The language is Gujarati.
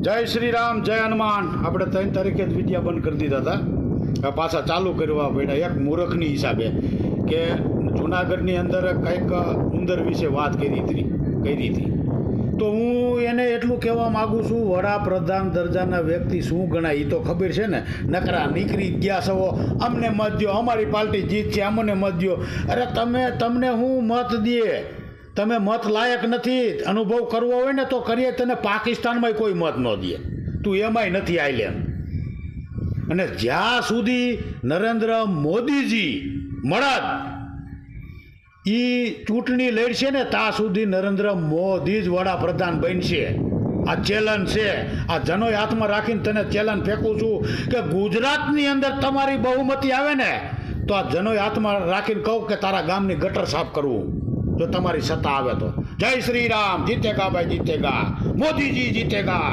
જય શ્રી રામ, જય હનુમાન. આપણે 3 તારીખે જ વિડિયા બંધ કરી દીધા હતા, પાછા ચાલુ કરવા પડ્યા એક મૂર્ખની હિસાબે કે જુનાગઢની અંદર કંઈક ઉંદર વિશે વાત કરી હતી. તો હું એને એટલું કહેવા માગું છું, વડાપ્રધાન દરજાના વ્યક્તિ શું ગણાય એ તો ખબર છે ને. નકરા નીકળી ગયા છો, અમને મત દો, અમારી પાર્ટી જીત છે, અમને મત દો. અરે તમને હું મત દે? તમે મત લાયક નથી. અનુભવ કરવો હોય ને તો કરીએ. તને પાકિસ્તાનમાં કોઈ મત ન દે, તું એમાંય નથી આઈલેન્ડ. અને જ્યાં સુધી નરેન્દ્ર મોદીજી મળદ એ ચૂંટણી લડશે ને ત્યાં સુધી નરેન્દ્ર મોદી જ વડાપ્રધાન બનશે. આ ચેલેન્જ છે. આ જનોય હાથમાં રાખીને તને ચેલેન્જ ફેંકું છું કે ગુજરાતની અંદર તમારી બહુમતી આવે ને તો આ જનોય હાથમાં રાખીને કહું કે તારા ગામની ગટર સાફ કરવું, જો તમારી સત્તા આવે તો. જય શ્રી રામ. જીતેગા ભાઈ, જીતેગા. મોદીજી જીતેગા.